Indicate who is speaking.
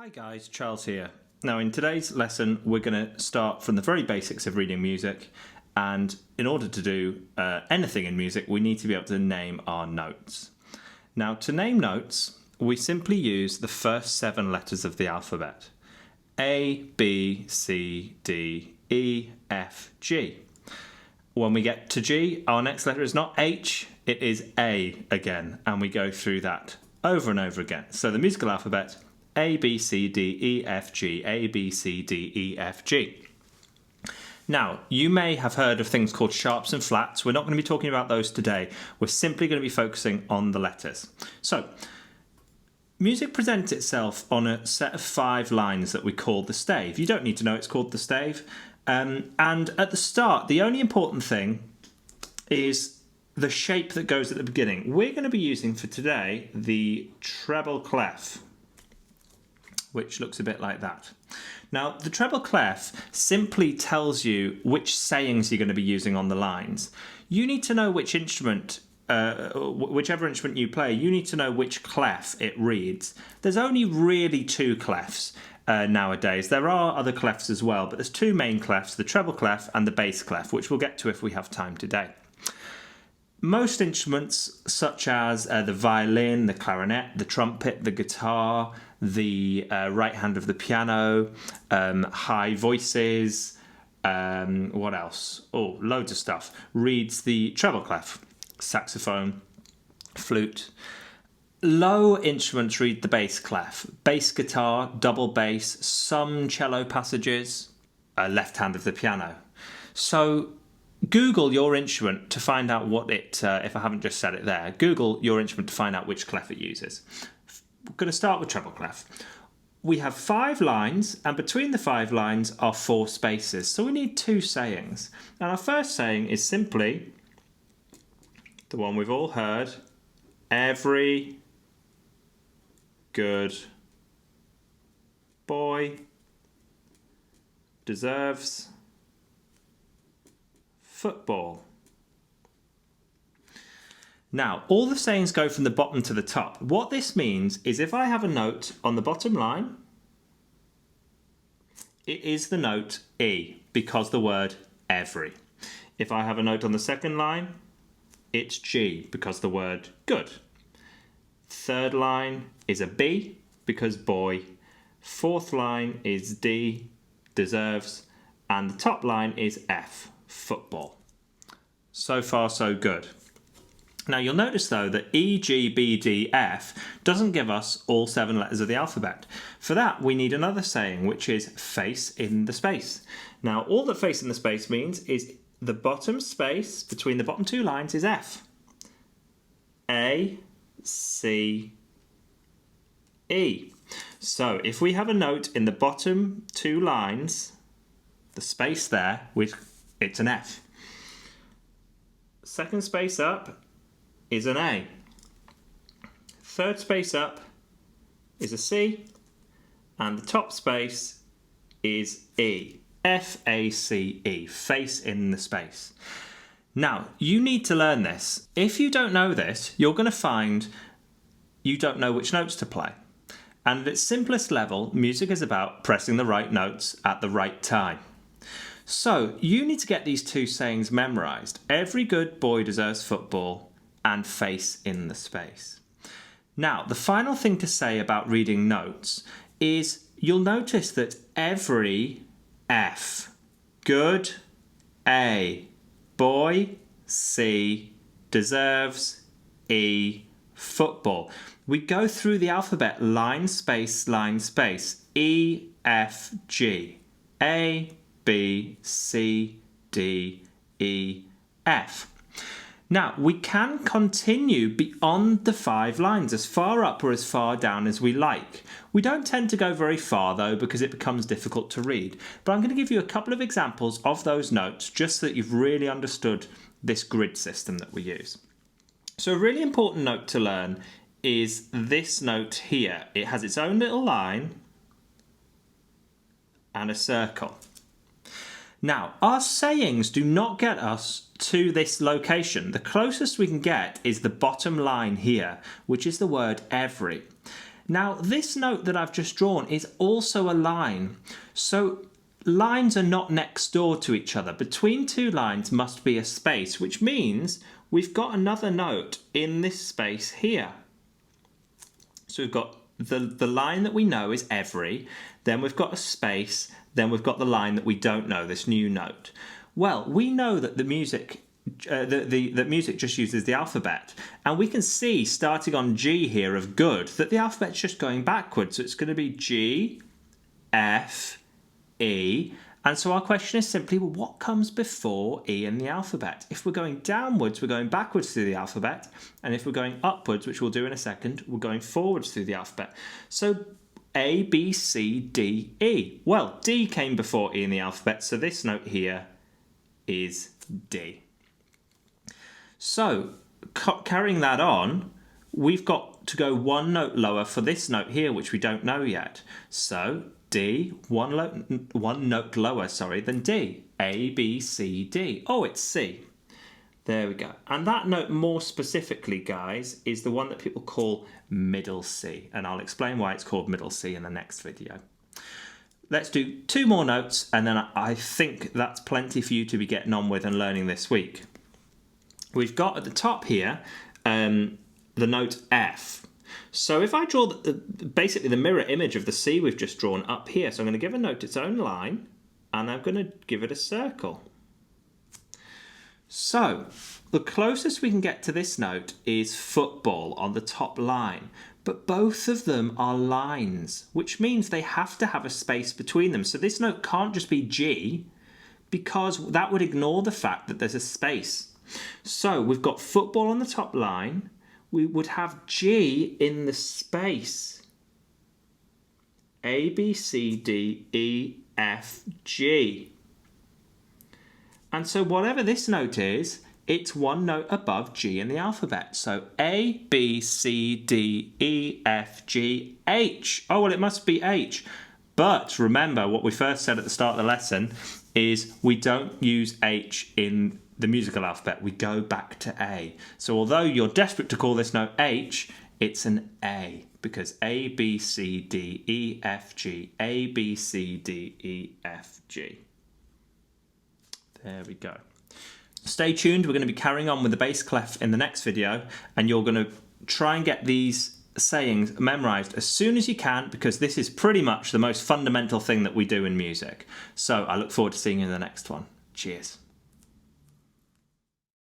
Speaker 1: Hi guys, Charles here. Now in today's lesson we're going to start from the very basics of reading music, and in order to do anything in music we need to be able to name our notes. Now to name notes we simply use the first 7 letters of the alphabet. A, B, C, D, E, F, G. When we get to G, our next letter is not H, it is A again, and we go through that over and over again. So the musical alphabet: A, B, C, D, E, F, G, A, B, C, D, E, F, G. Now, you may have heard of things called sharps and flats. We're not going to be talking about those today. We're simply going to be focusing on the letters. So, music presents itself on a set of 5 lines that we call the stave. You don't need to know it's called the stave. And at the start, the only important thing is the shape that goes at the beginning. We're going to be using for today the treble clef, which looks a bit like that. Now, the treble clef simply tells you which sayings you're going to be using on the lines. You need to know which instrument, whichever instrument you play, you need to know which clef it reads. There's only really 2 clefs nowadays. There are other clefs as well, but there's 2 main clefs, the treble clef and the bass clef, which we'll get to if we have time today. Most instruments, such as the violin, the clarinet, the trumpet, the guitar, the right hand of the piano, high voices, what else? Oh, loads of stuff. Reads the treble clef, saxophone, flute. Low instruments read the bass clef, bass guitar, double bass, some cello passages, left hand of the piano. So Google your instrument to find out what it, if I haven't just said it there, Google your instrument to find out which clef it uses. We're going to start with treble clef. We have 5 lines, and between the 5 lines are 4 spaces, so we need 2 sayings. And our first saying is simply the one we've all heard: every good boy deserves football. Now, all the sayings go from the bottom to the top. What this means is if I have a note on the bottom line, it is the note E, because the word every. If I have a note on the second line, it's G, because the word good. Third line is a B, because boy. Fourth line is D, deserves. And the top line is F, football. So far, so good. Now, you'll notice, though, that E, G, B, D, F doesn't give us all 7 letters of the alphabet. For that, we need another saying, which is face in the space. Now, all that face in the space means is the bottom space between the bottom 2 lines is F. A, C, E. So, if we have a note in the bottom 2 lines, the space there, it's an F. Second space up is an A. Third space up is a C. And the top space is E. F-A-C-E, face in the space. Now, you need to learn this. If you don't know this, you're going to find you don't know which notes to play. And at its simplest level, music is about pressing the right notes at the right time. So, you need to get these 2 sayings memorised. Every good boy deserves football, and face in the space. Now, the final thing to say about reading notes is you'll notice that every F, good, A, boy, C, deserves, E, football. We go through the alphabet line, space, E, F, G, A, B, C, D, E, F. Now, we can continue beyond the 5 lines, as far up or as far down as we like. We don't tend to go very far, though, because it becomes difficult to read. But I'm going to give you a couple of examples of those notes, just so that you've really understood this grid system that we use. So a really important note to learn is this note here. It has its own little line and a circle. Now, our sayings do not get us to this location. The closest we can get is the bottom line here, which is the word every. Now, this note that I've just drawn is also a line. So lines are not next door to each other. Between two lines must be a space, which means we've got another note in this space here. So we've got the line that we know is every, then we've got a space, then we've got the line that we don't know, this new note. Well, we know that the music music just uses the alphabet, and we can see starting on G here of good that the alphabet's just going backwards. So it's going to be G, F, E, and so our question is simply, well, what comes before E in the alphabet? If we're going downwards, we're going backwards through the alphabet, and if we're going upwards, which we'll do in a second, we're going forwards through the alphabet. So A, B, C, D, E. Well, D came before E in the alphabet, so this note here is D. So, carrying that on, we've got to go one note lower for this note here, which we don't know yet. So, D, one note lower, than D. A, B, C, D. Oh, it's C. There we go. And that note more specifically, guys, is the one that people call middle C. And I'll explain why it's called middle C in the next video. Let's do two more notes, and then I think that's plenty for you to be getting on with and learning this week. We've got at the top here the note F. So if I draw basically the mirror image of the C we've just drawn up here, so I'm going to give a note its own line, and I'm going to give it a circle. So the closest we can get to this note is football on the top line, but both of them are lines, which means they have to have a space between them. So this note can't just be G, because that would ignore the fact that there's a space. So we've got football on the top line, we would have G in the space. A, B, C, D, E, F, G. And so whatever this note is, it's one note above G in the alphabet. So A, B, C, D, E, F, G, H. Oh, well, it must be H. But remember what we first said at the start of the lesson is we don't use H in the musical alphabet. We go back to A. So although you're desperate to call this note H, it's an A, because A, B, C, D, E, F, G. A, B, C, D, E, F, G. There we go. Stay tuned. We're going to be carrying on with the bass clef in the next video, and you're going to try and get these sayings memorized as soon as you can, because this is pretty much the most fundamental thing that we do in music. So I look forward to seeing you in the next one. Cheers.